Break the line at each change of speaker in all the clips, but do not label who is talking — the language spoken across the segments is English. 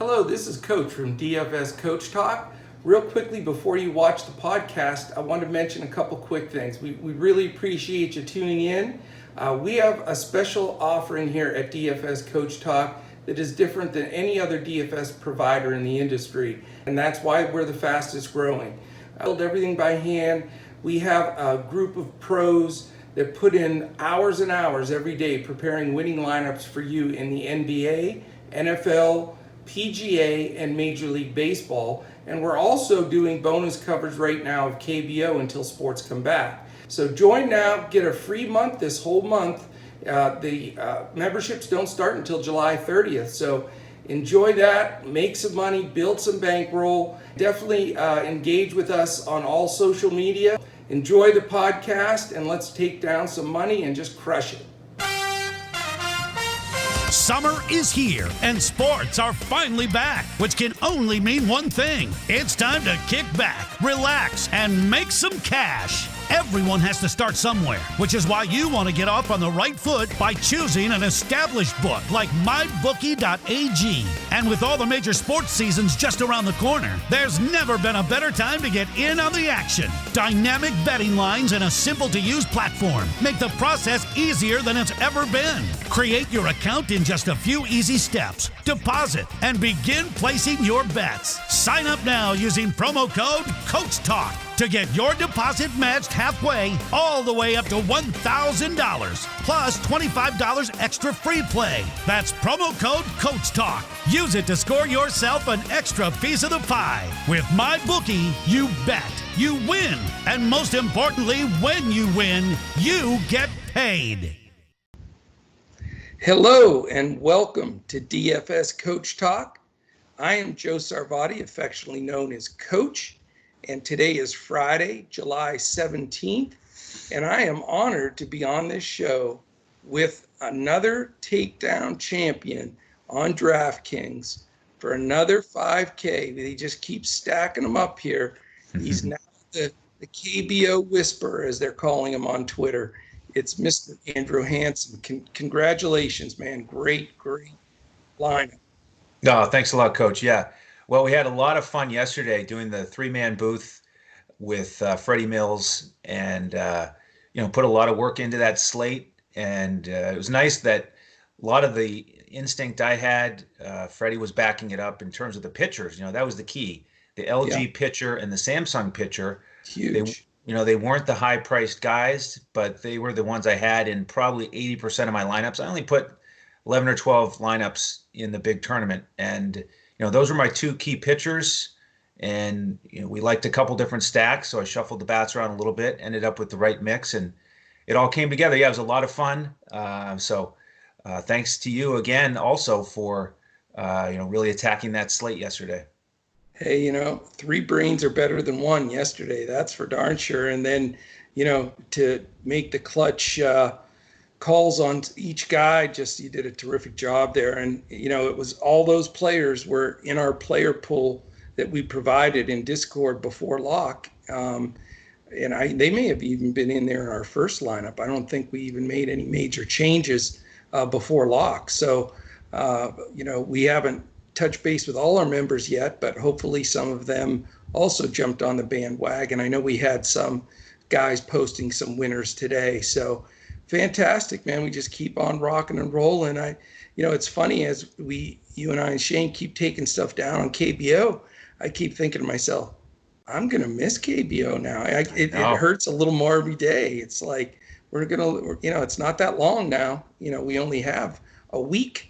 Hello, this is Coach from DFS Coach Talk. Real quickly, before you watch the podcast, I want to mention a couple quick things. We really appreciate you tuning in. We have a special offering here at DFS Coach Talk that is different than any other DFS provider in the industry, and that's why we're the fastest growing. I build everything by hand. We have a group of pros that put in hours and hours every day preparing winning lineups for you in the NBA, NFL, PGA, and Major League Baseball. And we're also doing bonus coverage right now of KBO until sports come back. So join now, get a free month this whole month. The memberships don't start until July 30th. So enjoy that, make some money, build some bankroll. Definitely engage with us on all social media. Enjoy the podcast, and let's take down some money and just crush it.
Summer is here, and sports are finally back, which can only mean one thing. It's time to kick back, relax, and make some cash. Everyone has to start somewhere, which is why you want to get off on the right foot by choosing an established book like mybookie.ag. And with all the major sports seasons just around the corner, there's never been a better time to get in on the action. Dynamic betting lines and a simple-to-use platform make the process easier than it's ever been. Create your account in just a few easy steps, deposit, and begin placing your bets. Sign up now using promo code Coach Talk to get your deposit matched halfway, all the way up to $1,000, plus $25 extra free play. That's promo code Coach Talk. Use it to score yourself an extra piece of the pie. With MyBookie, you bet, you win, and most importantly, when you win, you get paid.
Hello and welcome to DFS Coach Talk. I am Joe Sarvati, affectionately known as Coach, and today is Friday, July 17th, and I am honored to be on this show with another Takedown champion on DraftKings for another 5K. They just keep stacking them up here. He's now the KBO Whisperer, as they're calling him on Twitter. It's Mr. Andrew Hansen. Congratulations, man. Great lineup.
No, thanks a lot, Coach. Yeah. Well, we had a lot of fun yesterday doing the three-man booth with Freddie Mills and, put a lot of work into that slate. And it was nice that a lot of the instinct I had, Freddie was backing it up in terms of the pitchers. That was the key. The LG pitcher and the Samsung pitcher.
Huge.
They weren't the high-priced guys, but they were the ones I had in probably 80% of my lineups. I only put 11 or 12 lineups in the big tournament. And, those were my two key pitchers. And, we liked a couple different stacks, so I shuffled the bats around a little bit, ended up with the right mix, and it all came together. Yeah, it was a lot of fun. So thanks to you again also for, really attacking that slate yesterday.
Hey, three brains are better than one yesterday. That's for darn sure. And then, to make the clutch calls on each guy, you did a terrific job there. And, it was all those players were in our player pool that we provided in Discord before lock. They may have even been in there in our first lineup. I don't think we even made any major changes before lock. So, we haven't touched base with all our members yet, but hopefully some of them also jumped on the bandwagon. I know we had some guys posting some winners today. So fantastic, man. We just keep on rocking and rolling. It's funny as you and I and Shane keep taking stuff down on KBO. I keep thinking to myself, I'm going to miss KBO now. It hurts a little more every day. It's like, it's not that long now. We only have a week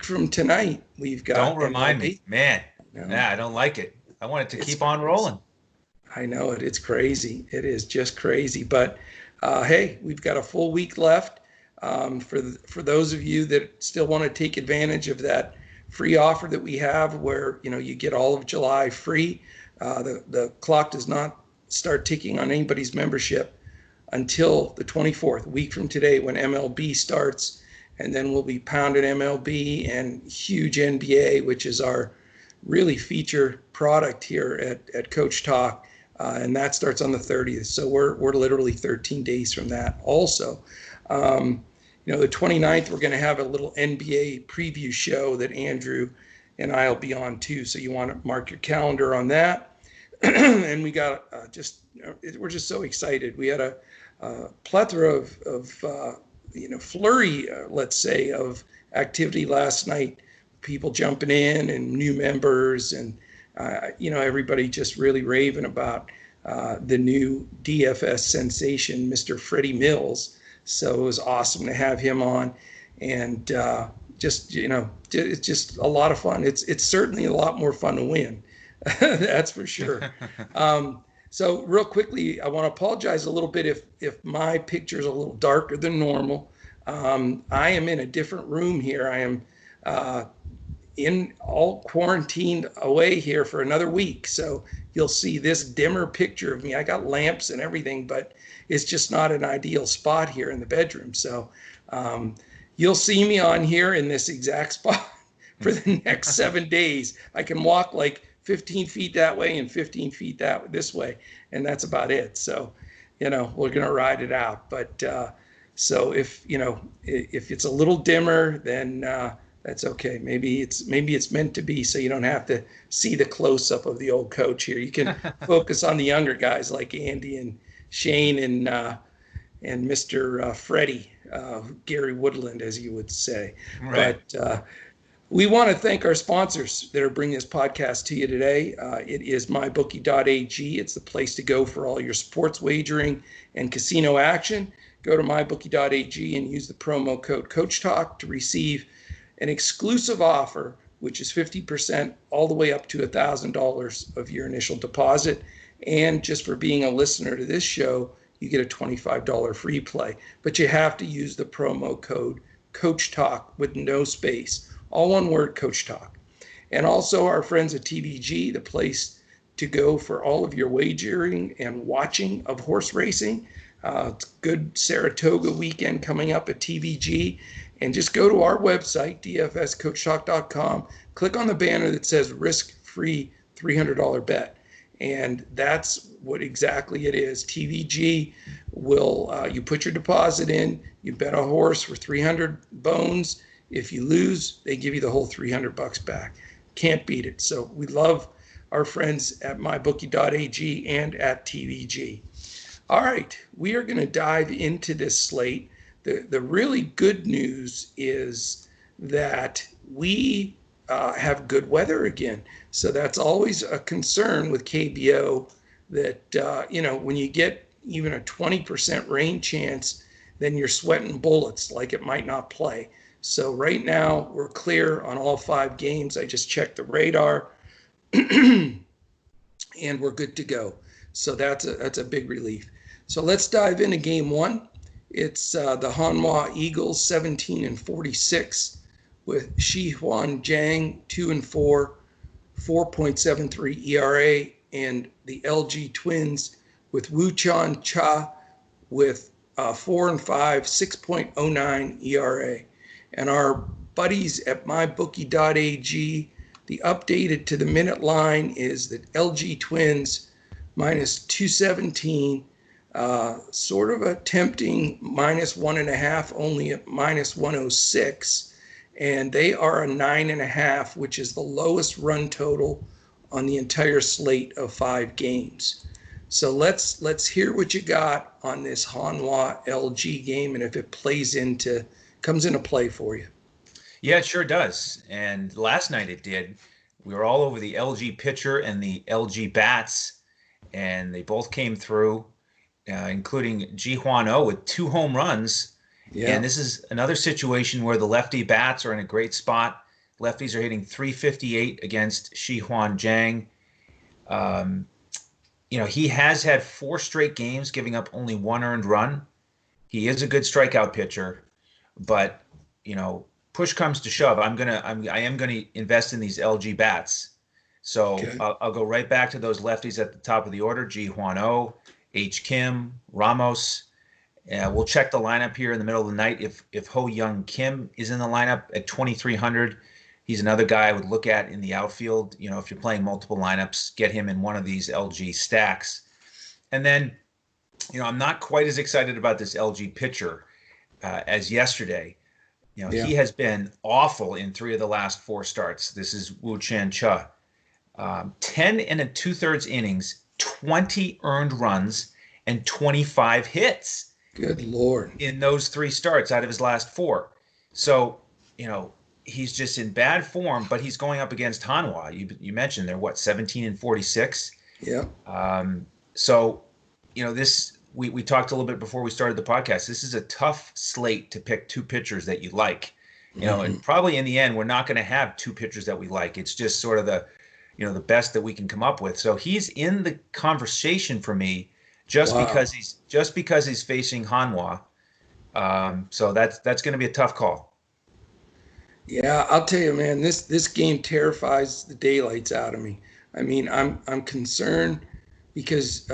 from tonight. We've got.
Don't remind me, man. Yeah, I don't like it. I want it to keep on rolling.
I know it. It's crazy. It is just crazy. But hey, we've got a full week left. For those of you that still want to take advantage of that free offer that we have, where you get all of July free. The clock does not start ticking on anybody's membership until the 24th, a week from today, when MLB starts. And then we'll be pounding MLB and huge NBA, which is our really feature product here at Coach Talk. And that starts on the 30th. So we're literally 13 days from that also. The 29th, we're going to have a little NBA preview show that Andrew and I'll be on too. So you want to mark your calendar on that. And we got we're just so excited. We had a plethora of flurry, let's say, of activity last night. People jumping in and new members, and everybody just really raving about the new DFS sensation, Mr. Freddie Mills. So it was awesome to have him on, and it's just a lot of fun. It's certainly a lot more fun to win. That's for sure. So real quickly, I want to apologize a little bit if my picture is a little darker than normal. I am in a different room here. I am in all quarantined away here for another week. So you'll see this dimmer picture of me. I got lamps and everything, but it's just not an ideal spot here in the bedroom. So you'll see me on here in this exact spot for the next 7 days. I can walk like 15 feet that way and 15 feet this way, and that's about it. So, we're gonna ride it out. But so if it's a little dimmer, then that's okay. Maybe it's meant to be, so you don't have to see the close up of the old coach here. You can focus on the younger guys like Andy and Shane and Mr. Freddie, Gary Woodland, as you would say. Right. But we want to thank our sponsors that are bringing this podcast to you today. It is mybookie.ag. It's the place to go for all your sports wagering and casino action. Go to mybookie.ag and use the promo code Coach Talk to receive an exclusive offer, which is 50% all the way up to $1,000 of your initial deposit. And just for being a listener to this show, you get a $25 free play. But you have to use the promo code Coach Talk with no space. All one word, Coach Talk. And also our friends at TVG, the place to go for all of your wagering and watching of horse racing. It's a good Saratoga weekend coming up at TVG. And just go to our website, dfscoachtalk.com, click on the banner that says risk-free $300 bet. And that's what exactly it is. TVG will, you put your deposit in, you bet a horse for 300 bones. If you lose, they give you the whole $300 back. Can't beat it. So we love our friends at mybookie.ag and at TVG. All right, we are going to dive into this slate. The really good news is that we have good weather again. So that's always a concern with KBO that, when you get even a 20% rain chance, then you're sweating bullets like it might not play. So right now we're clear on all 5 games. I just checked the radar and we're good to go. So that's a big relief. So let's dive into game 1. It's the Hanwha Eagles 17-46 with Shihuan Zhang 2-4, 4.73 ERA, and the LG Twins with Wuchan Cha with 4-5, 6.09 ERA. And our buddies at mybookie.ag, the updated to the minute line is that LG Twins minus 217, sort of a tempting minus 1.5, only at minus 106. And they are a 9.5, which is the lowest run total on the entire slate of 5 games. So let's hear what you got on this Hanwha LG game and if it comes into play for you.
Yeah, it sure does. And last night it did. We were all over the LG pitcher and the LG bats, and they both came through, including Ji Hwan-oh with 2 home runs. Yeah. And this is another situation where the lefty bats are in a great spot. Lefties are hitting 358 against Shihuan Zhang. He has had 4 straight games giving up only 1 earned run. He is a good strikeout pitcher, but push comes to shove, I am gonna invest in these LG bats. So okay. I'll go right back to those lefties at the top of the order: Ji Hwan-oh, H. Kim, Ramos. We'll check the lineup here in the middle of the night. If Ho Young Kim is in the lineup at 2,300, he's another guy I would look at in the outfield. If you're playing multiple lineups, get him in one of these LG stacks. And then, I'm not quite as excited about this LG pitcher as yesterday.
Yeah.
He has been awful in 3 of the last 4 starts. This is Wu Chan Cha. 10 and 2/3 innings, 20 earned runs, and 25 hits
Good Lord.
in those 3 starts out of his last 4. So, he's just in bad form, but he's going up against Hanwha. You mentioned they're 17 and 46.
Yeah.
So, this we talked a little bit before we started the podcast. This is a tough slate to pick 2 pitchers that you like. And probably in the end, we're not going to have 2 pitchers that we like. It's just sort of the best that we can come up with. So he's in the conversation for me just because he's facing Hanwha. So that's going to be a tough call.
Yeah, I'll tell you, man, this game terrifies the daylights out of me. I mean, I'm concerned because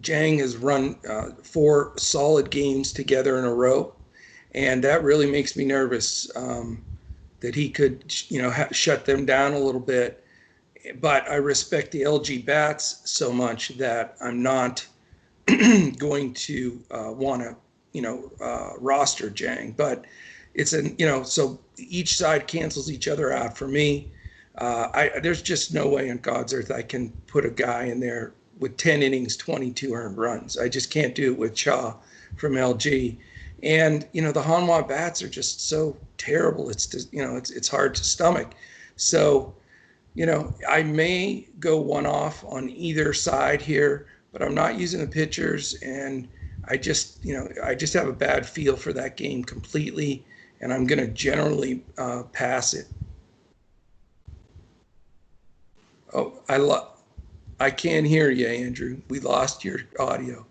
Zhang has run 4 solid games together in a row, and that really makes me nervous that he could, shut them down a little bit. But I respect the LG bats so much that I'm not going to want to, roster Zhang. But it's so each side cancels each other out for me. There's just no way on God's earth I can put a guy in there with 10 innings, 22 earned runs. I just can't do it with Cha from LG. And, the Hanwha bats are just so terrible. It's just, it's hard to stomach. So, I may go one off on either side here, but I'm not using the pitchers. And I just have a bad feel for that game completely. And I'm going to generally pass it. Oh, I can't hear you, Andrew. We lost your audio.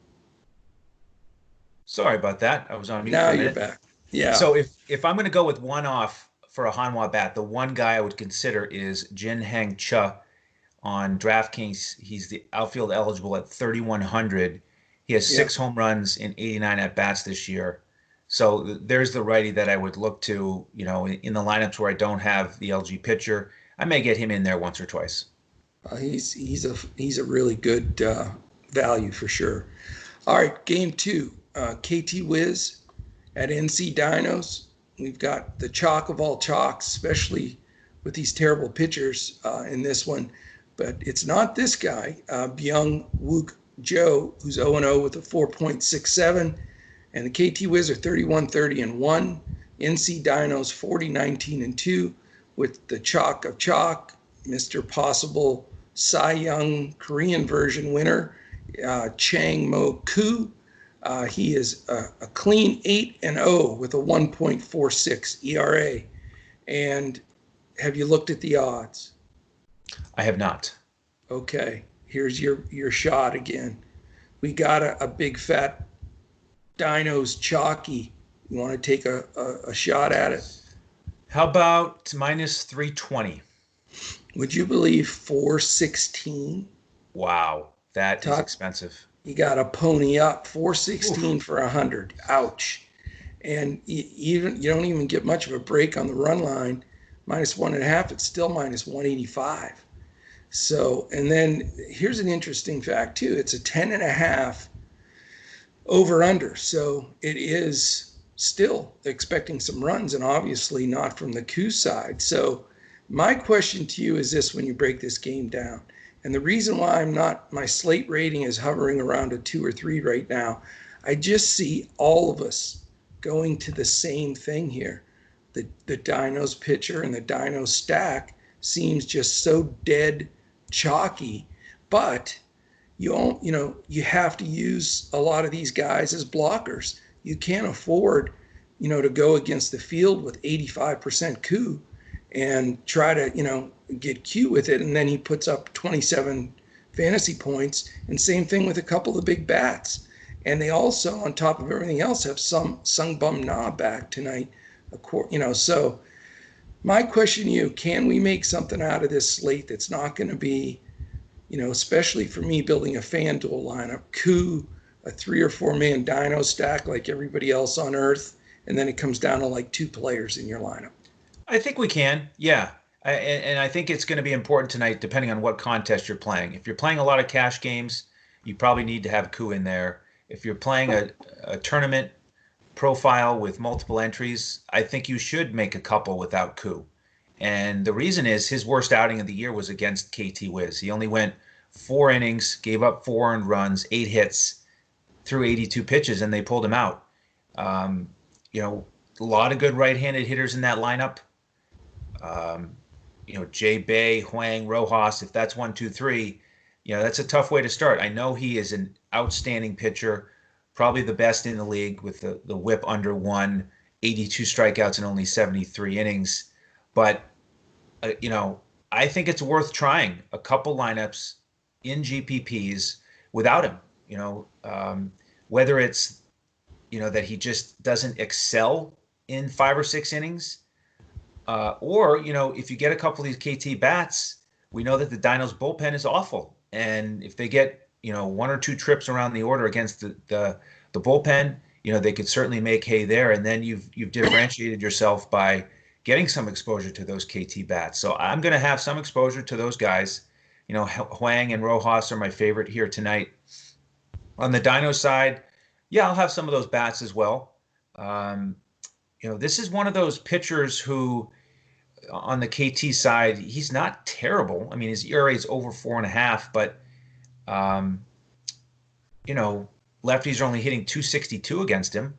Sorry about that. I was on mute.
Now
for a
you're
minute.
back. Yeah.
So if I'm going to go with one off for a Hanwha bat, the one guy I would consider is Jin Hang Cha on DraftKings. He's the outfield eligible at 3,100. He has 6 home runs in 89 at bats this year. So there's the righty that I would look to, in the lineups where I don't have the LG pitcher. I may get him in there once or twice.
He's a really good value for sure. All right, game 2, KT Wiz at NC Dinos. We've got the chalk of all chalks, especially with these terrible pitchers in this one. But it's not this guy, Byung Wook Joe, who's 0-0 with a 4.67. And the KT Wiz are 31-30-1. NC Dinos 40-19-2 with the chalk of chalk, Mr. Possible Cy Young Korean version winner, Chang Mo Koo. He is a clean 8-0 with a 1.46 ERA. And have you looked at the odds?
I have not.
Okay, here's your shot again. We got a big fat Dinos chalky. You want to take a shot at it?
How about minus 320?
Would you believe 416?
Wow, that is expensive.
You got to pony up. 416 for 100. Ouch. And you don't even get much of a break on the run line. Minus 1.5, it's still minus 185. So, and then here's an interesting fact too. It's a 10.5 over under. So it is still expecting some runs, and obviously not from the Koo side. So my question to you is this: when you break this game down, and the reason why my slate rating is hovering around a 2 or 3 right now, I just see all of us going to the same thing here. The Dinos pitcher and the Dinos stack seems just so dead chalky, but you have to use a lot of these guys as blockers. You can't afford, to go against the field with 85% Koo and try to, get Q with it. And then he puts up 27 fantasy points, and same thing with a couple of big bats. And they also, on top of everything else, have some Sung Bum Na back tonight. So my question to you, can we make something out of this slate that's not going to be, especially for me building a FanDuel lineup, Koo, a 3 or 4 man Dino stack like everybody else on earth, and then it comes down to like 2 players in your lineup?
I think we can, yeah. And I think it's going to be important tonight, depending on what contest you're playing. If you're playing a lot of cash games, you probably need to have Koo in there. If you're playing a tournament, profile with multiple entries, I think you should make a couple without Koo. And the reason is his worst outing of the year was against KT Wiz. He only went 4 innings, gave up 4 earned runs, 8 hits through 82 pitches, and they pulled him out. A lot of good right-handed hitters in that lineup. Jay Bay, Huang, Rojas, if that's 1, 2, 3, that's a tough way to start. I know he is an outstanding pitcher, probably the best in the league with the whip under 1, 82 strikeouts in only 73 innings. But, I think it's worth trying a couple lineups in GPPs without him, whether it's, that he just doesn't excel in 5 or 6 innings, or, if you get a couple of these KT bats, we know that the Dinos bullpen is awful. And if they get, 1 or 2 trips around the order against the bullpen, they could certainly make hay there. And then you've differentiated yourself by getting some exposure to those KT bats. So I'm going to have some exposure to those guys. Huang and Rojas are my favorite here tonight. On the Dino side, yeah, I'll have some of those bats as well. This is one of those pitchers who, on the KT side, he's not terrible. I mean, his ERA is over 4.5, but, lefties are only hitting 262 against him.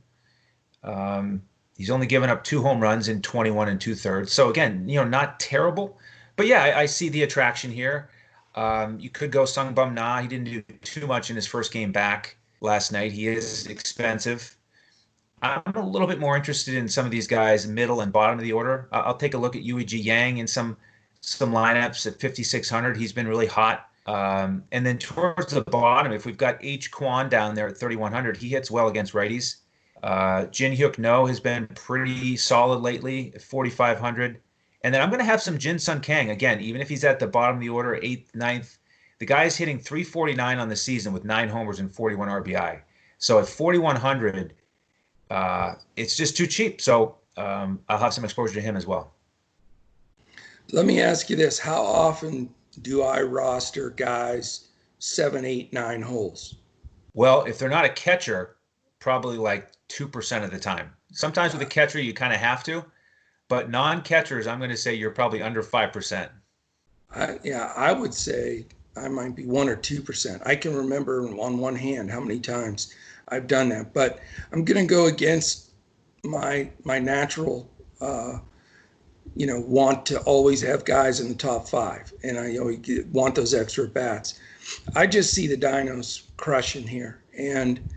He's only given up 2 home runs in 21 2/3. So again, not terrible, but yeah, I see the attraction here. You could go Sung Bum Na. He didn't do too much in his first game back last night. He is expensive. I'm a little bit more interested in some of these guys, middle and bottom of the order. I'll take a look at Yui Ji Yang in some lineups at 5,600. He's been really hot. And then towards the bottom, if we've got H. Kwan down there at 3,100, he hits well against righties. Jin Hyuk No has been pretty solid lately at 4,500. And then I'm going to have some Jin Sun Kang. Again, even if he's at the bottom of the order, 8th, 9th, the guy is hitting 349 on the season with 9 homers and 41 RBI. So at 4,100, it's just too cheap. So I'll have some exposure to him as well.
Let me ask you this. How often do I roster guys 7, 8, 9 holes?
Well, if they're not a catcher, probably like 2% of the time. Sometimes with a catcher, you kind of have to. But non-catchers, I'm going to say you're probably under 5%.
I would say I might be 1 or 2%. I can remember on one hand how many times I've done that. But I'm going to go against my natural, want to always have guys in the top 5. And I want those extra bats. I just see the Dinos crushing here. And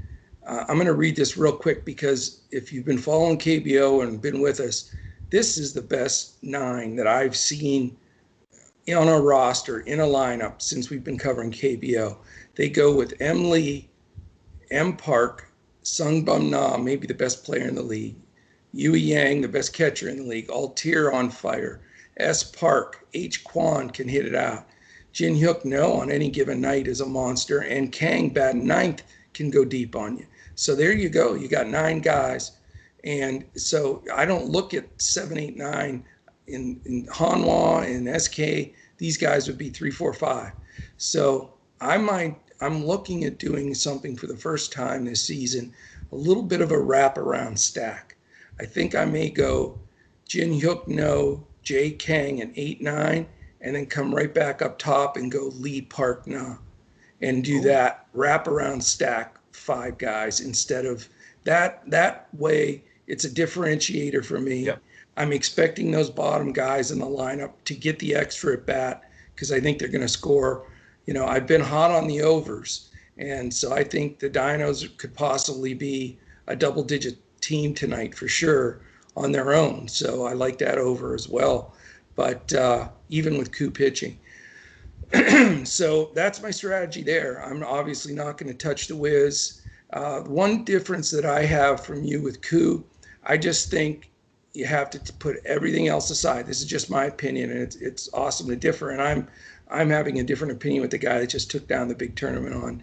I'm going to read this real quick because if you've been following KBO and been with us, this is the best 9 that I've seen on a roster, in a lineup, since we've been covering KBO. They go with M. Lee, M. Park, Sung Bum Na, maybe the best player in the league, Yui Yang, the best catcher in the league, Altier on fire, S. Park, H. Kwan can hit it out, Jin Hyuk No on any given night is a monster, and Kang batting 9th can go deep on you. So there you go. You got 9 guys. And so I don't look at 7, 8, 9 in Hanwha and SK. These guys would be 3, 4, 5. So I'm looking at doing something for the first time this season, a little bit of a wraparound stack. I think I may go Jin Hyuk No, Jay Kang, and 8, 9, and then come right back up top and go Lee Park Na, and do that wraparound stack 5 guys instead of that way. It's a differentiator for me. Yep. I'm expecting those bottom guys in the lineup to get the extra at bat because I think they're going to score. I've been hot on the overs, and so I think the Dinos could possibly be a double-digit team tonight for sure on their own. So I like that over as well. But even with Koo pitching. So that's my strategy there. I'm obviously not going to touch the Wiz. One difference that I have from you with Koo, I just think you have to put everything else aside. This is just my opinion, and it's awesome to differ. And I'm having a different opinion with the guy that just took down the big tournament on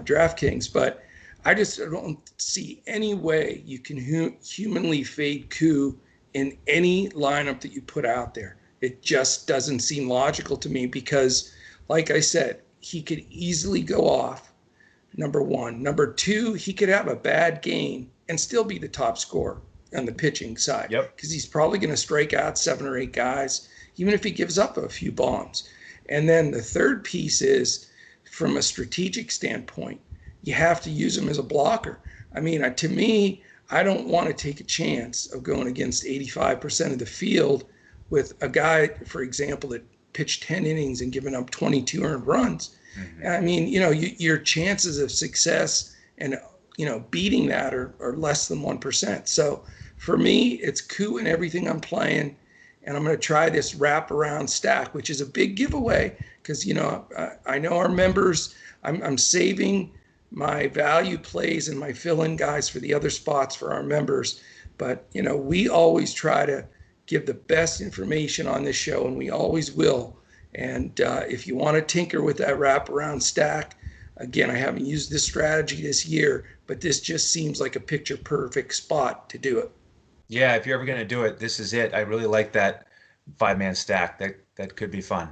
DraftKings. But I just don't see any way you can humanly fade Koo in any lineup that you put out there. It just doesn't seem logical to me because, like I said, he could easily go off. Number 1. Number 2, he could have a bad game and still be the top scorer on the pitching side.
Yep.
Because he's probably going to strike out 7 or 8 guys, even if he gives up a few bombs. And then the third piece is, from a strategic standpoint, you have to use him as a blocker. I mean, to me, I don't want to take a chance of going against 85% of the field with a guy, for example, that pitched 10 innings and given up 22 earned runs. Mm-hmm. I mean, your chances of success and, beating that are less than 1%. So for me, it's coup in everything I'm playing. And I'm going to try this wraparound stack, which is a big giveaway because, I know our members, I'm saving my value plays and my fill-in guys for the other spots for our members. But, we always try to give the best information on this show, and we always will. And if you want to tinker with that wraparound stack, again, I haven't used this strategy this year, but this just seems like a picture-perfect spot to do it.
Yeah, if you're ever going to do it, this is it. I really like that 5-man stack. That could be fun.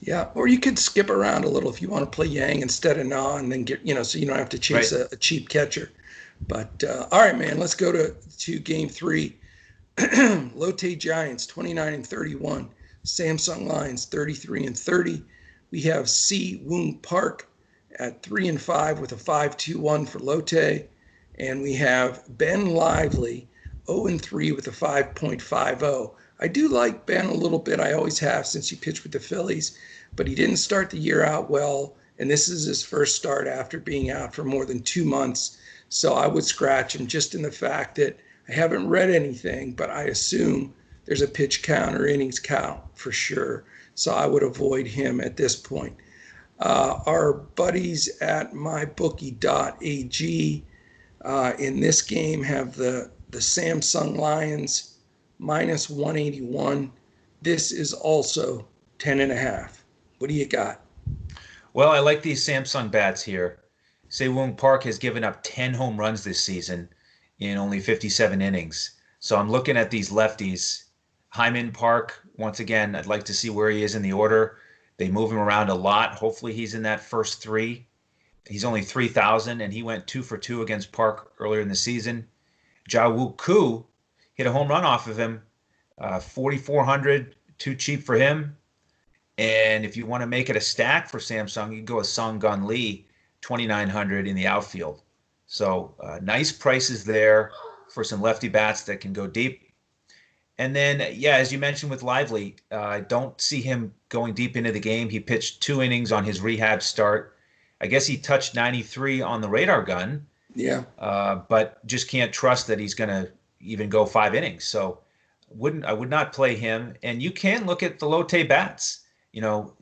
Yeah, or you could skip around a little if you want to play Yang instead of Na, and then get, so you don't have to chase
right.
a cheap catcher. But all right, man, let's go to game 3. Lotte Giants 29-31, Samsung Lions 33-30. We have Si Woong Park at 3-5 with a 5-2-1 for Lotte, and we have Ben Lively 0-3 with a 5.50. I do like Ben a little bit. I always have since he pitched with the Phillies, but he didn't start the year out well, and this is his first start after being out for more than 2 months. So I would scratch him just in the fact that I haven't read anything, but I assume there's a pitch count or innings count for sure. So I would avoid him at this point. Our buddies at mybookie.ag in this game have the Samsung Lions minus 181. This is also 10.5. What do you got?
Well, I like these Samsung bats here. Si Woong Park has given up 10 home runs this season in only 57 innings. So I'm looking at these lefties. Hyman Park, once again, I'd like to see where he is in the order. They move him around a lot. Hopefully he's in that first 3. He's only 3,000, and he went 2 for 2 against Park earlier in the season. Ja-Woo Koo hit a home run off of him, 4,400, too cheap for him. And if you want to make it a stack for Samsung, you can go with Sung-Gun Lee, 2,900 in the outfield. So nice prices there for some lefty bats that can go deep. And then, as you mentioned with Lively, I don't see him going deep into the game. He pitched 2 innings on his rehab start. I guess he touched 93 on the radar gun.
Yeah.
But just can't trust that he's going to even go 5 innings. So I would not play him. And you can look at the Lotte bats. We know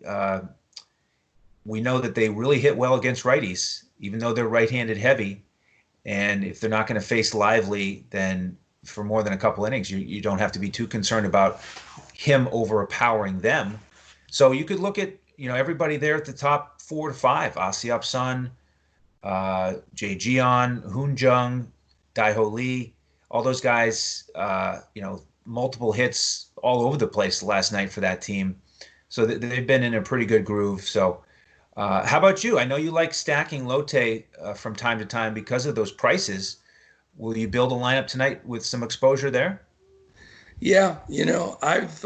that they really hit well against righties, even though they're right-handed heavy. And if they're not going to face Lively, then for more than a couple innings, you don't have to be too concerned about him overpowering them. So you could look at, everybody there at the top 4 to 5, Asiap Sun, Jae Jeon, Hoon Jung, Daiho Lee, all those guys, multiple hits all over the place last night for that team. So they've been in a pretty good groove. So how about you? I know you like stacking Lotte from time to time because of those prices. Will you build a lineup tonight with some exposure there?
Yeah, I've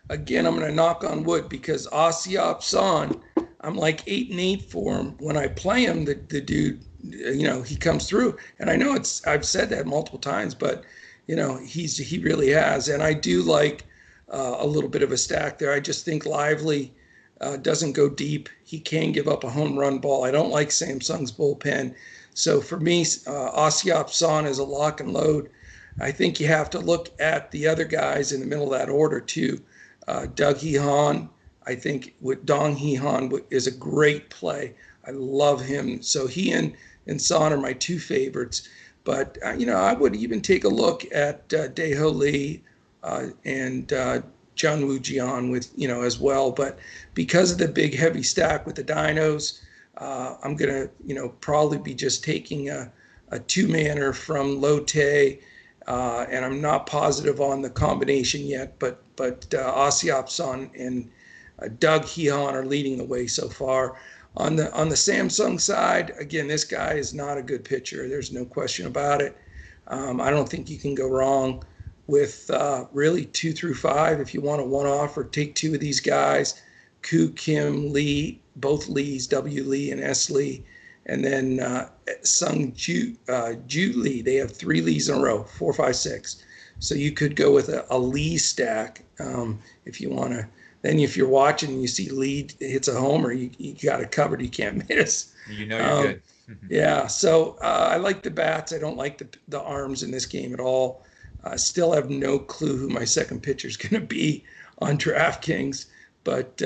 again, I'm going to knock on wood because Asiap San, I'm like 8-8 for him. When I play him, the dude, he comes through. And I know I've said that multiple times, but he really has. And I do like a little bit of a stack there. I just think Lively doesn't go deep. He can give up a home run ball. I don't like Samsung's bullpen. So for me, Asiap San is a lock and load. I think you have to look at the other guys in the middle of that order too. Doug Hee-Han, I think with Dong Hee-Han is a great play. I love him. So he and San are my 2 favorites. But, I would even take a look at Daeho Lee and Jungwoo Jeon with, as well. But because of the big heavy stack with the Dinos, I'm going to, probably be just taking a 2-manner from Lotte. And I'm not positive on the combination yet, but Asiap San and Doug Hee-Han are leading the way so far. On the Samsung side, again, this guy is not a good pitcher. There's no question about it. I don't think you can go wrong with really 2 through 5 if you want a one-off or take two of these guys, Koo Kim Lee, both Lees, W Lee and S Lee, and then Sung Ju Lee. They have 3 Lees in a row, 4, 5, 6. So you could go with a Lee stack if you want to. Then if you're watching and you see Lee hits a homer, you got it covered. You can't miss.
You know you're good.
Yeah, so I like the bats. I don't like the arms in this game at all. I still have no clue who my second pitcher is going to be on DraftKings, but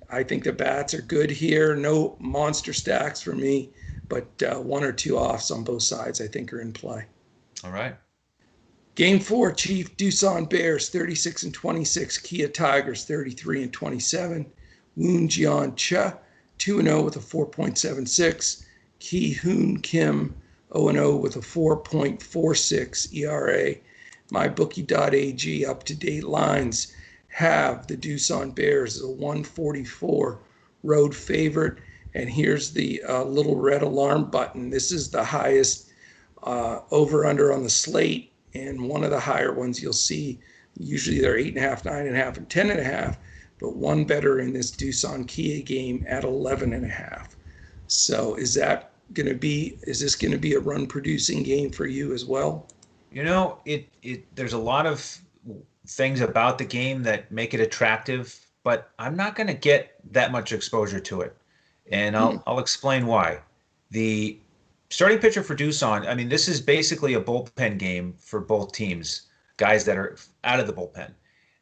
I think the bats are good here. No monster stacks for me, but 1 or 2 offs on both sides I think are in play.
All right.
Game 4, Chief Doosan Bears 36-26, Kia Tigers 33-27, Woon Jian Cha 2-0 with a 4.76, Ki Hoon Kim 0-0 with a 4.46 ERA. MyBookie.ag up-to-date lines have the Doosan Bears as a 144 road favorite. And here's the little red alarm button. This is the highest over-under on the slate. And one of the higher ones you'll see, usually they're 8.5, 9.5, and 10.5, but one better in this Doosan Kia game at 11.5. So is this going to be a run producing game for you as well?
You know, there's a lot of things about the game that make it attractive, but I'm not going to get that much exposure to it. And I'll explain why. The starting pitcher for Doosan, I mean, this is basically a bullpen game for both teams, guys that are out of the bullpen.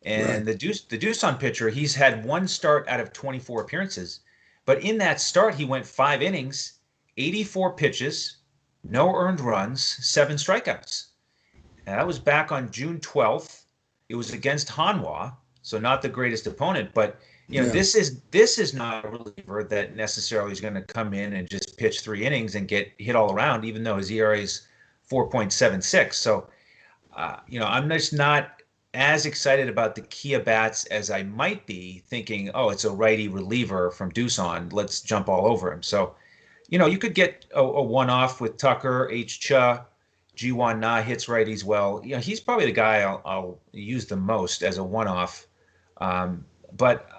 And right. the Doosan pitcher, he's had 1 start out of 24 appearances. But in that start, he went 5 innings, 84 pitches, no earned runs, 7 strikeouts. And that was back on June 12th. It was against Hanwha, so not the greatest opponent, but this is not a reliever that necessarily is going to come in and just pitch 3 innings and get hit all around, even though his ERA is 4.76. So, I'm just not as excited about the Kia bats as I might be thinking, oh, it's a righty reliever from Doosan. Let's jump all over him. So, you could get a one-off with Tucker, H. Cha, Jiwan Na hits righties well. He's probably the guy I'll use the most as a one-off. But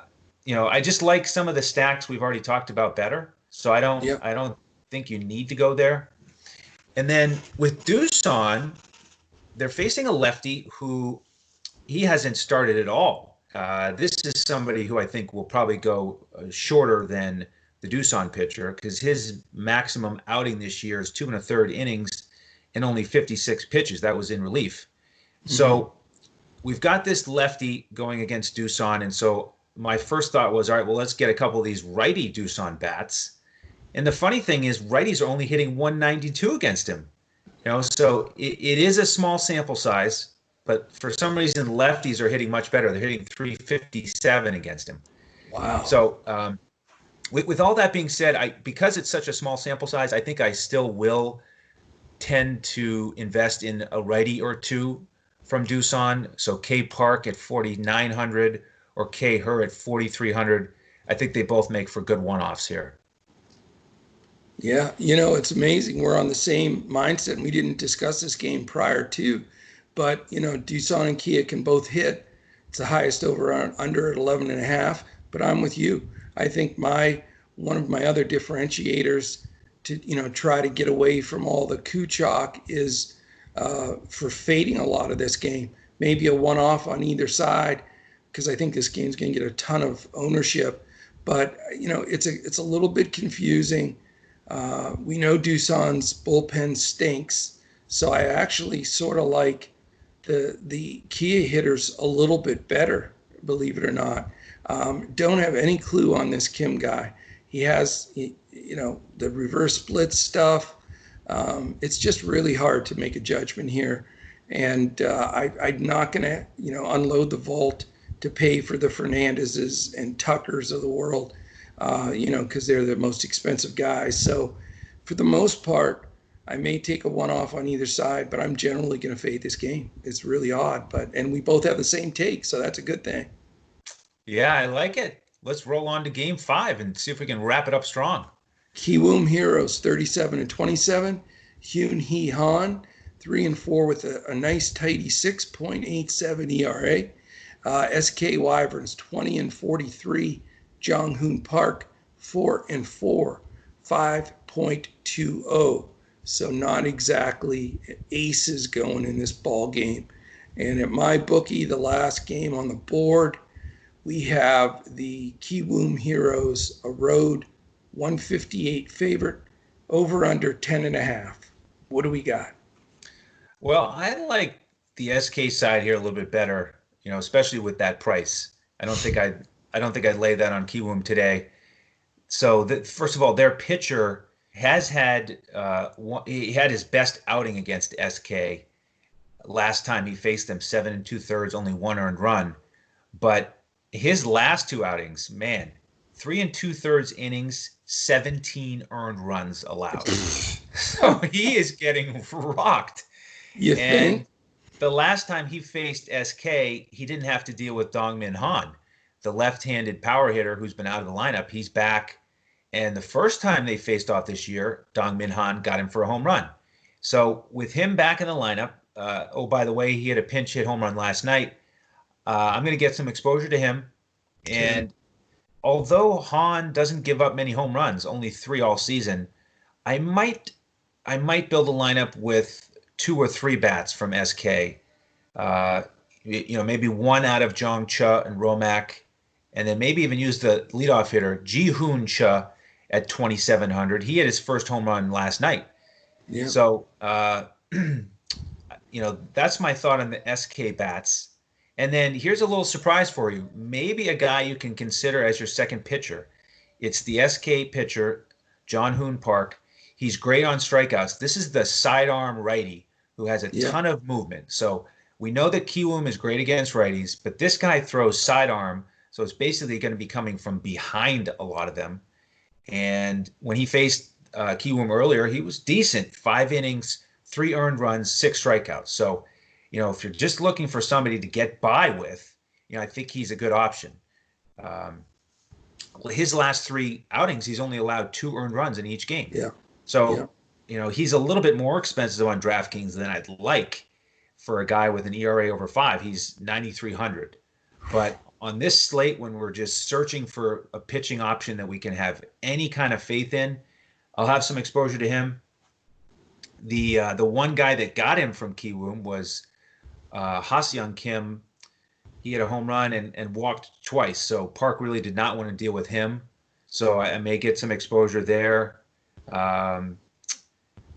I just like some of the stacks we've already talked about better. So I don't think you need to go there. And then with Doosan, they're facing a lefty who he hasn't started at all. This is somebody who I think will probably go shorter than the Doosan pitcher because his maximum outing this year is 2 1/3 innings and only 56 pitches. That was in relief. Mm-hmm. So we've got this lefty going against Doosan, and so my first thought was, all right, well, let's get a couple of these righty Doosan bats. And the funny thing is, righties are only hitting 192 against him. So it is a small sample size, but for some reason, lefties are hitting much better. They're hitting 357 against him.
Wow.
So with all that being said, because it's such a small sample size, I think I still will tend to invest in a righty or two from Doosan. So K Park at 4,900 or K Her at 4,300. I think they both make for good one-offs here.
Yeah, it's amazing. We're on the same mindset, and we didn't discuss this game prior to, but Doosan and Kia can both hit. It's the highest over under at 11.5. But I'm with you. I think one of my other differentiators to try to get away from all the Kuchak is for fading a lot of this game. Maybe a one-off on either side, because I think this game's going to get a ton of ownership. But it's a little bit confusing. We know Doosan's bullpen stinks, so I actually sort of like the Kia hitters a little bit better, believe it or not. Don't have any clue on this Kim guy. He has, the reverse split stuff. It's just really hard to make a judgment here. And I'm not going to, unload the vault to pay for the Fernandezes and Tuckers of the world, because they're the most expensive guys. So for the most part, I may take a one-off on either side, but I'm generally going to fade this game. It's really odd, and we both have the same take, so that's a good thing.
Yeah, I like it. let's roll on to game 5 and see if we can wrap it up strong.
Kiwoom Heroes 37-27. Hyun Hee Han 3-4 with a nice tidy 6.87 ERA. SK Wyverns 20-43. Jong Hoon Park 4-4, 5.20. So not exactly aces going in this ball game. And at my bookie, the last game on the board, we have the Kiwoom Heroes, a road 158 favorite, over under 10.5. What do we got?
Well, I like the SK side here a little bit better, especially with that price. I don't think I'd lay that on Kiwoom today. So first of all, their pitcher has had he had his best outing against SK last time he faced them, 7 2/3, only 1 earned run. But his last 2 outings, man, 3 2/3 innings, 17 earned runs allowed. So he is getting rocked.
You think?
The last time he faced SK, he didn't have to deal with Dongmin Han, the left-handed power hitter who's been out of the lineup. He's back. And the first time they faced off this year, Dongmin Han got him for a home run. So with him back in the lineup, by the way, he had a pinch hit home run last night. I'm going to get some exposure to him. And although Han doesn't give up many home runs, only 3 all season, I might build a lineup with 2 or 3 bats from SK. Maybe 1 out of Jong Cha and Romac, and then maybe even use the leadoff hitter Ji-Hoon Cha at 2,700. He had his first home run last night. Yeah. So, that's my thought on the SK bats. And then here's a little surprise for you. Maybe a guy you can consider as your second pitcher. It's the SK pitcher, Jong Hoon Park. He's great on strikeouts. This is the sidearm righty who has a ton of movement. So we know that Kiwoom is great against righties, but this guy throws sidearm, so it's basically going to be coming from behind a lot of them. And when he faced Kiwoom earlier, he was decent. 5 innings, 3 earned runs, 6 strikeouts. So, if you're just looking for somebody to get by with, I think he's a good option. His last 3 outings, he's only allowed 2 earned runs in each game.
Yeah.
So, he's a little bit more expensive on DraftKings than I'd like for a guy with an ERA over 5. He's 9,300. But on this slate, when we're just searching for a pitching option that we can have any kind of faith in, I'll have some exposure to him. The one guy that got him from Kiwoom was Ha-Seong Kim. He had a home run and walked twice, so Park really did not want to deal with him. So I may get some exposure there.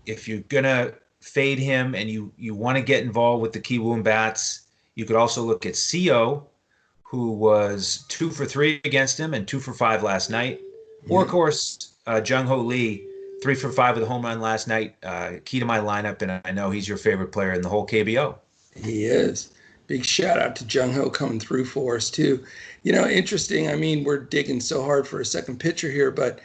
If you're going to fade him and you want to get involved with the Kiwoom bats, you could also look at CO, who was 2 for 3 against him and 2 for 5 last night. Or, of course, Jung-Ho Lee, 3 for 5 with a home run last night. Key to my lineup, and I know he's your favorite player in the whole KBO.
He is. Big shout out to Jung-Ho coming through for us, too. Interesting. I mean, we're digging so hard for a second pitcher here, but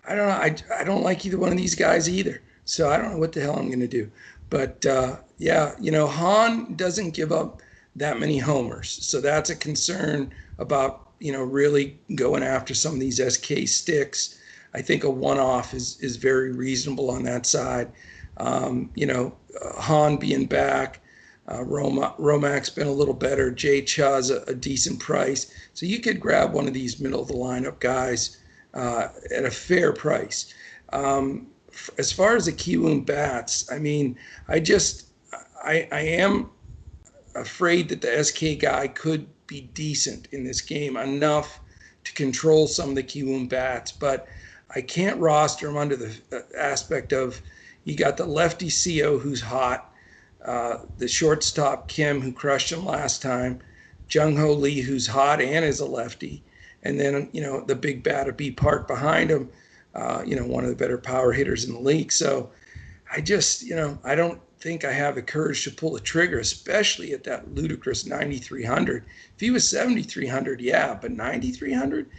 I don't know. I don't like either one of these guys either. So I don't know what the hell I'm going to do. But, Han doesn't give up that many homers. So that's a concern about, really going after some of these SK sticks. I think a one-off is very reasonable on that side. Han being back, Romac's been a little better. Jay Cha's a decent price. So you could grab one of these middle-of-the-lineup guys at a fair price. As far as the Kiwoom bats, I mean, I am afraid that the SK guy could be decent in this game, enough to control some of the Kiwoom bats, but I can't roster him under the aspect of you got the lefty CO who's hot, the shortstop Kim who crushed him last time, Jung-Ho Lee who's hot and is a lefty, and then the big bat of B Park behind him, one of the better power hitters in the league. So I just I don't think I have the courage to pull the trigger, especially at that ludicrous 9,300. If he was 7,300, yeah, but 9,300,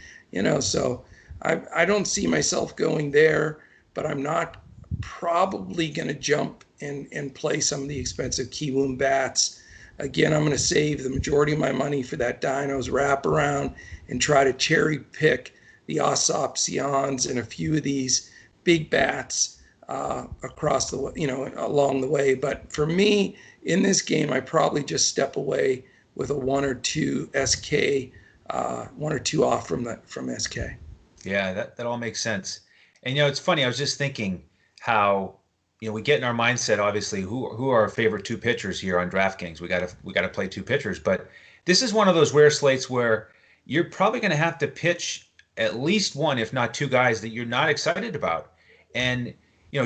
so I don't see myself going there, but I'm not probably going to jump and play some of the expensive Kiwoom bats. again, I'm going to save the majority of my money for that Dinos wraparound and try to cherry pick the Osop Sions and a few of these big bats across the, along the way. But for me, in this game, I probably just step away with a 1 or 2 SK, 1 or 2 off from SK.
Yeah, that all makes sense. And it's funny. I was just thinking how we get in our mindset. Obviously, who are our favorite 2 pitchers here on DraftKings? We got to play 2 pitchers. But this is one of those rare slates where you're probably going to have to pitch at least 1, if not 2 guys that you're not excited about. And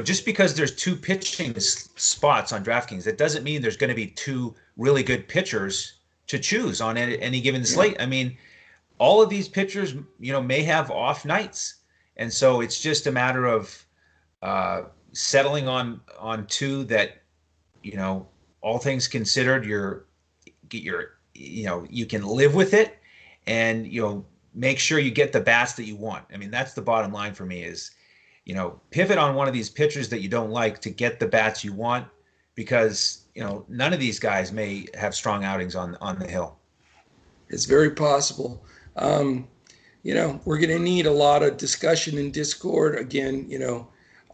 just because there's 2 pitching spots on DraftKings, that doesn't mean there's going to be 2 really good pitchers to choose on any given slate. I mean, all of these pitchers, may have off nights, and so it's just a matter of settling on 2 that, all things considered, you can live with it, and make sure you get the bats that you want. I mean, that's the bottom line for me is, pivot on one of these pitchers that you don't like to get the bats you want, because none of these guys may have strong outings on the hill.
It's very possible. We're going to need a lot of discussion in Discord. Again,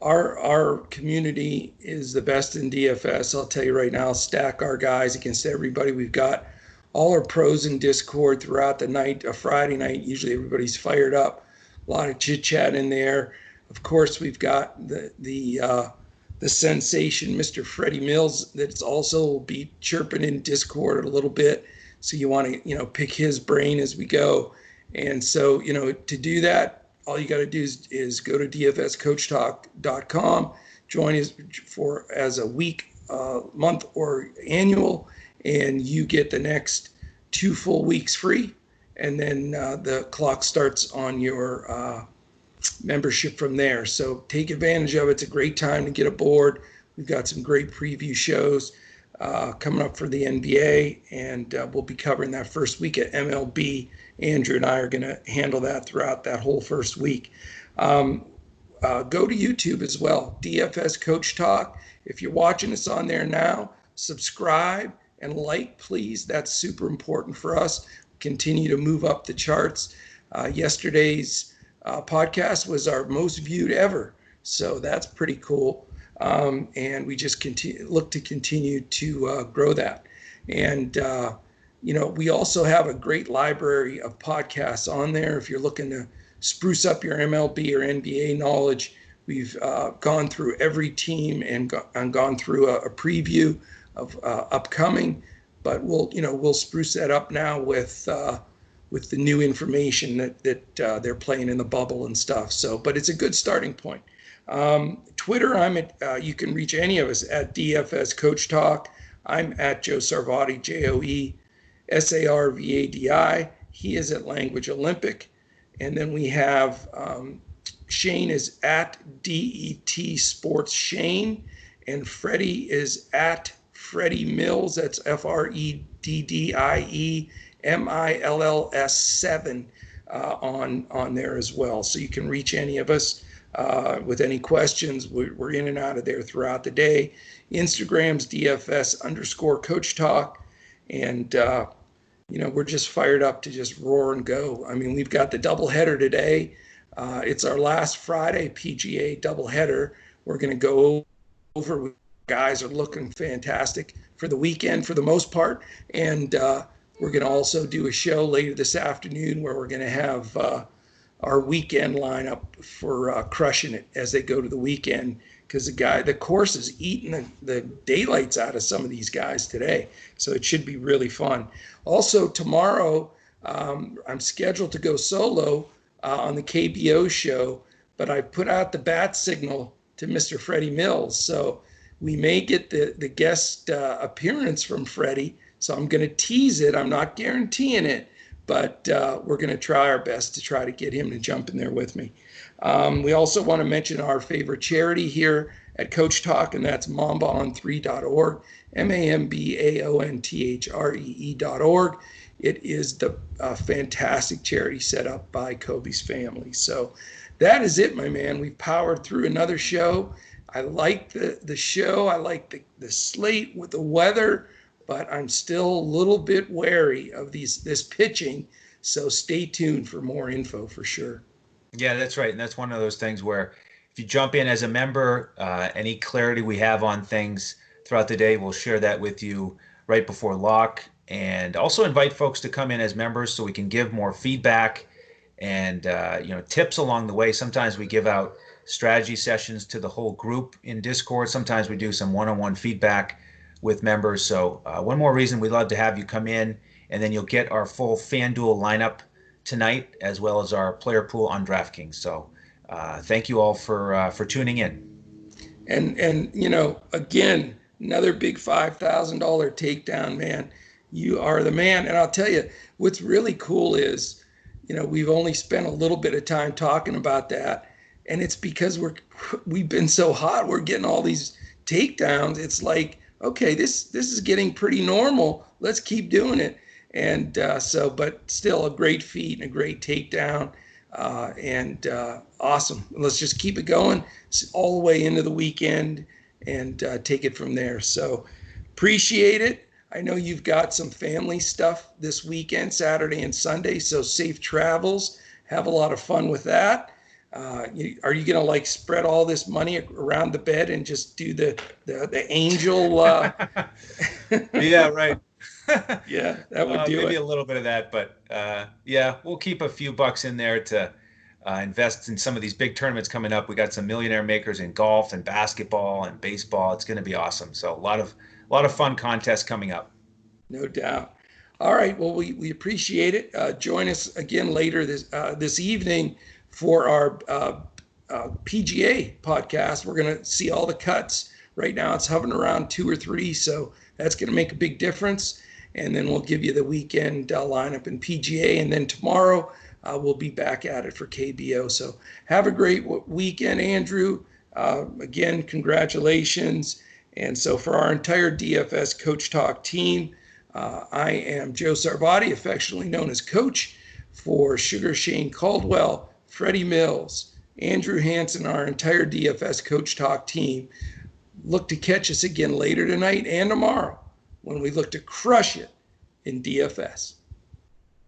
our community is the best in DFS. I'll tell you right now, stack our guys against everybody. We've got all our pros in Discord throughout the night, a Friday night. Usually everybody's fired up. A lot of chit chat in there. Of course, we've got the sensation, Mr. Freddie Mills, that's also be chirping in Discord a little bit. So you want to, pick his brain as we go. And so, to do that, all you got to do is go to dfscoachtalk.com, join us as a week, month, or annual, and you get the next 2 full weeks free. And then the clock starts on your membership from there. So take advantage of it. It's a great time to get aboard. We've got some great preview shows coming up for the NBA, and we'll be covering that first week at MLB. Andrew and I are going to handle that throughout that whole first week. Go to YouTube as well, DFS Coach Talk. If you're watching us on there now, subscribe and like, please. That's super important for us. Continue to move up the charts. Yesterday's podcast was our most viewed ever, so that's pretty cool. And we just look to continue to grow that. And we also have a great library of podcasts on there. If you're looking to spruce up your MLB or NBA knowledge, we've gone through every team and gone through a preview of upcoming. But we'll spruce that up now with the new information that they're playing in the bubble and stuff. So, but it's a good starting point. Twitter, I'm at. You can reach any of us at DFS Coach Talk. I'm at Joe Sarvadi, JoeSarvadi. He is at Language Olympic, and then we have Shane is at DET Sports Shane, and Freddie is at Freddie Mills. That's FREDDIEMILLS 7 on there as well. So you can reach any of us with any questions. We're in and out of there throughout the day. Instagram's DFS_Coach Talk, and we're just fired up to just roar and go. I mean, we've got the doubleheader today. It's our last Friday PGA doubleheader. We're going to go over. Guys are looking fantastic for the weekend for the most part, and we're going to also do a show later this afternoon where we're going to have our weekend lineup for crushing it as they go to the weekend, because the course is eating the daylights out of some of these guys today, so it should be really fun. Also tomorrow, I'm scheduled to go solo on the KBO show, but I put out the bat signal to Mr. Freddie Mills, so we may get the guest appearance from Freddie. So I'm going to tease it. I'm not guaranteeing it, but we're going to try our best to try to get him to jump in there with me. We also want to mention our favorite charity here at Coach Talk, and that's mambaon3.org, MAMBAONTHREE.org. It is the fantastic charity set up by Kobe's family. So that is it, my man. We've powered through another show. I like the show. I like the slate with the weather. but I'm still a little bit wary of this pitching. So stay tuned for more info for sure.
Yeah, that's right. And that's one of those things where if you jump in as a member, any clarity we have on things throughout the day, we'll share that with you right before lock, and also invite folks to come in as members so we can give more feedback and tips along the way. Sometimes we give out strategy sessions to the whole group in Discord. Sometimes we do some one-on-one feedback with members. So one more reason we'd love to have you come in, and then you'll get our full FanDuel lineup tonight, as well as our player pool on DraftKings. So thank you all for tuning in.
And again, another big $5,000 takedown, man. You are the man. And I'll tell you, what's really cool is, we've only spent a little bit of time talking about that. And it's because we've been so hot. We're getting all these takedowns. It's like, okay, this is getting pretty normal. Let's keep doing it. And but still a great feat and a great takedown, and awesome. Let's just keep it going all the way into the weekend and take it from there. So appreciate it. I know you've got some family stuff this weekend, Saturday and Sunday, so safe travels. Have a lot of fun with that. Are you going to spread all this money around the bed and just do the angel?
Yeah, right.
Yeah, that would do
maybe
it.
A little bit of that, but yeah, we'll keep a few bucks in there to invest in some of these big tournaments coming up. We got some millionaire makers in golf and basketball and baseball. It's going to be awesome. So a lot of fun contests coming up.
No doubt. All right. Well, we appreciate it. Join us again later this evening for our PGA podcast. We're going to see all the cuts. Right now it's hovering around 2 or 3, so that's going to make a big difference. And then we'll give you the weekend lineup in PGA. And then tomorrow we'll be back at it for KBO. So have a great weekend, Andrew. Again, congratulations. And so for our entire DFS Coach Talk team, I am Joe Sarvati, affectionately known as Coach, for Sugar Shane Caldwell, Freddie Mills, Andrew Hansen, our entire DFS Coach Talk team. Look to catch us again later tonight and tomorrow when we look to crush it in DFS.